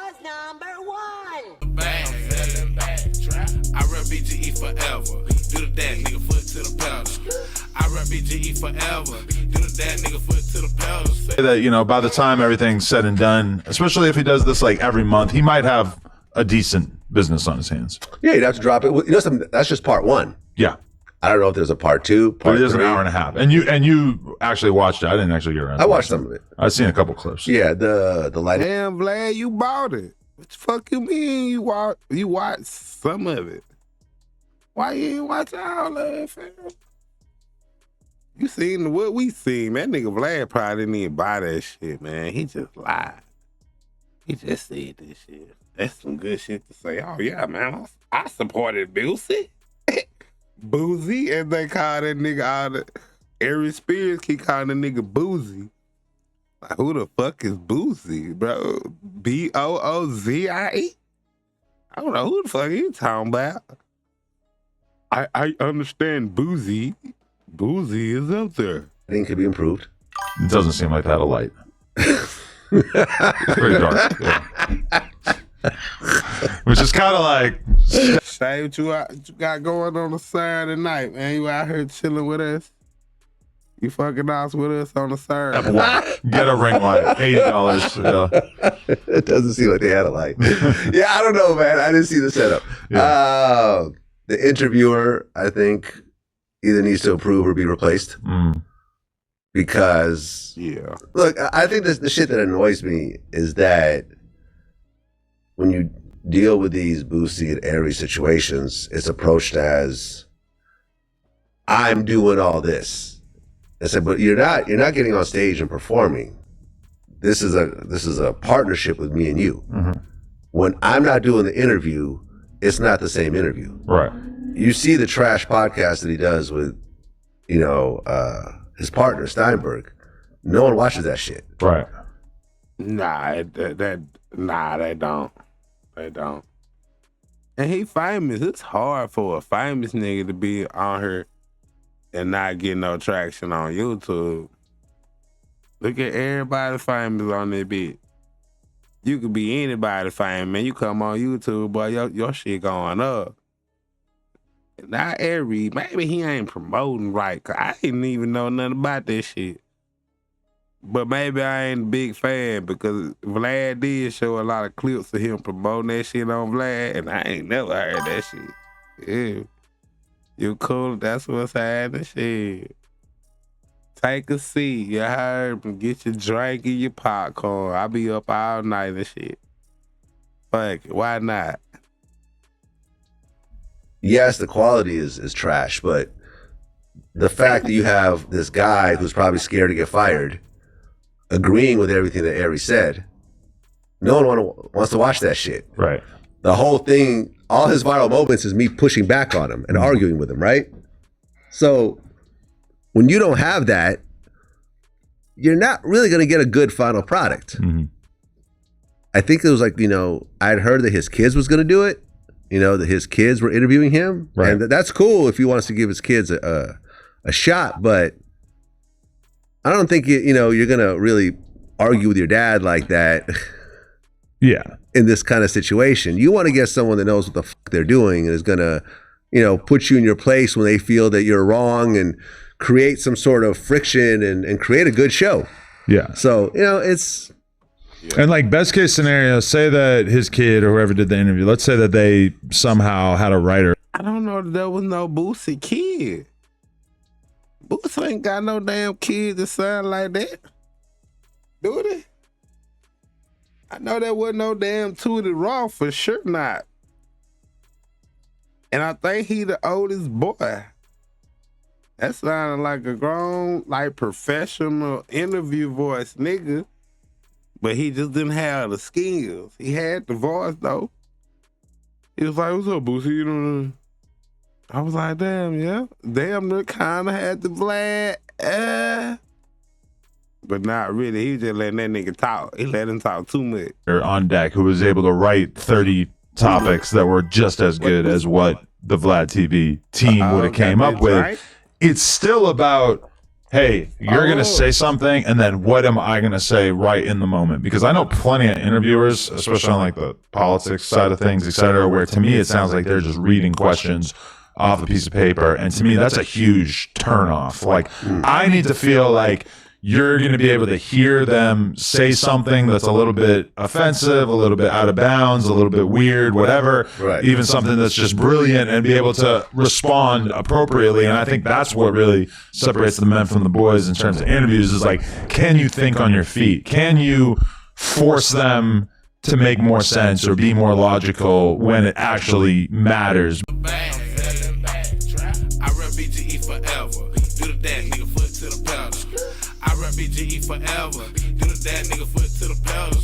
was #1. Bang, I rep BGE forever. Do the dance, nigga, foot to the pedal. I rep BGE forever. Do the dance, nigga, foot to the pedal. Say that, you know, by the time everything's said and done, especially if he does this like every month, he might have a decent business on his hands. Yeah, you'd have to drop it. You know, that's just part one. Yeah. I don't know if there's a part two, part But it is three. an hour and a half. And you actually watched it. I didn't actually get around. I watched some of it. I've seen a couple clips. Yeah, the light. Damn, Vlad, you bought it. What the fuck you mean you watched some of it? Why you ain't watch all of it, fam? You seen what we seen. That nigga Vlad probably didn't even buy that shit, man. He just lied. He just said this shit. That's some good shit to say. Oh, yeah, man. I supported Boosie. Boosie, as they call that nigga all the... Ari Spears keep calling the nigga Boosie. Like, who the fuck is Boosie, bro? Boozie? I don't know who the fuck you talking about. I understand Boosie. Boosie is up there. I think could be improved. It doesn't seem like that a light. It's pretty dark. Yeah. Which is kind of like... Say what you got going on the Saturday night, man. You out here chilling with us. You fucking out with us on the Saturday. Get a ring light. $80. Yeah. It doesn't seem like they had a light. Yeah, I don't know, man. I didn't see the setup. Yeah. The interviewer, I think, either needs to approve or be replaced. Because, yeah. Look, I think the shit that annoys me is that when you deal with these Boosie and Ari situations, it's approached as, I'm doing all this. I said, but you're not getting on stage and performing. This is a partnership with me and you. Mm-hmm. When I'm not doing the interview, it's not the same interview. Right. You see the trash podcast that he does with, you know, his partner Steinberg. No one watches that shit. Right. Nah, they don't. They don't. And he famous. It's hard for a famous nigga to be on here and not get no traction on YouTube. Look at everybody famous on that bitch. You could be anybody famous, man. You come on YouTube, boy, your shit going up. Not every, maybe he ain't promoting right, cause I didn't even know nothing about that shit. But maybe I ain't a big fan because Vlad did show a lot of clips of him promoting that shit on Vlad, and I ain't never heard that shit. Yeah. You cool, that's what's happening, shit. Take a seat, you heard me. Get your drink and your popcorn. I'll be up all night and shit. Fuck it, why not? Yes, the quality is trash, but the fact that you have this guy who's probably scared to get fired agreeing with everything that Ari said, no one wants to watch that shit. Right. The whole thing, all his viral moments is me pushing back on him and arguing with him, right? So when you don't have that, you're not really going to get a good final product. Mm-hmm. I think it was like, you know, I'd heard that his kids was going to do it, you know, that his kids were interviewing him. Right. And that's cool if he wants to give his kids a shot, but I don't think, you know, you're going to really argue with your dad like that. Yeah. In this kind of situation, you want to get someone that knows what the fuck they're doing and is going to, you know, put you in your place when they feel that you're wrong and create some sort of friction and create a good show. Yeah. So, you know, it's... And like best case scenario, say that his kid or whoever did the interview, let's say that they somehow had a writer. I don't know if there was no Boosie kid. Boosie ain't got no damn kid that sound like that. Do they? I know there wasn't no damn Tootie Raw, for sure not. And I think he the oldest boy. That sounded like a grown, like professional interview voice nigga. But he just didn't have the skills. He had the voice though. He was like, "What's up, Boosie?" You know. I was like, "Damn, yeah, damn." Near kind of had the Vlad, but not really. He was just letting that nigga talk. He let him talk too much. On deck, who was able to write 30 topics that were just as good as what the Vlad TV team would have came up with. Right? It's still about hey, you're going to say something, and then what am I going to say right in the moment? Because I know plenty of interviewers, especially on like the politics side of things, et cetera, where to me it sounds like they're just reading questions off a piece of paper. And to me, that's a huge turnoff. Like, I need to feel like you're going to be able to hear them say something that's a little bit offensive, a little bit out of bounds, a little bit weird, whatever, even something that's just brilliant, and be able to respond appropriately. And I think that's what really separates the men from the boys in terms of interviews is like, can you think on your feet? Can you force them to make more sense or be more logical when it actually matters? I rep BGE forever. Do the dash, nigga, foot to the pedal. I rep BGE forever. Do the dash, nigga, foot to the pedal.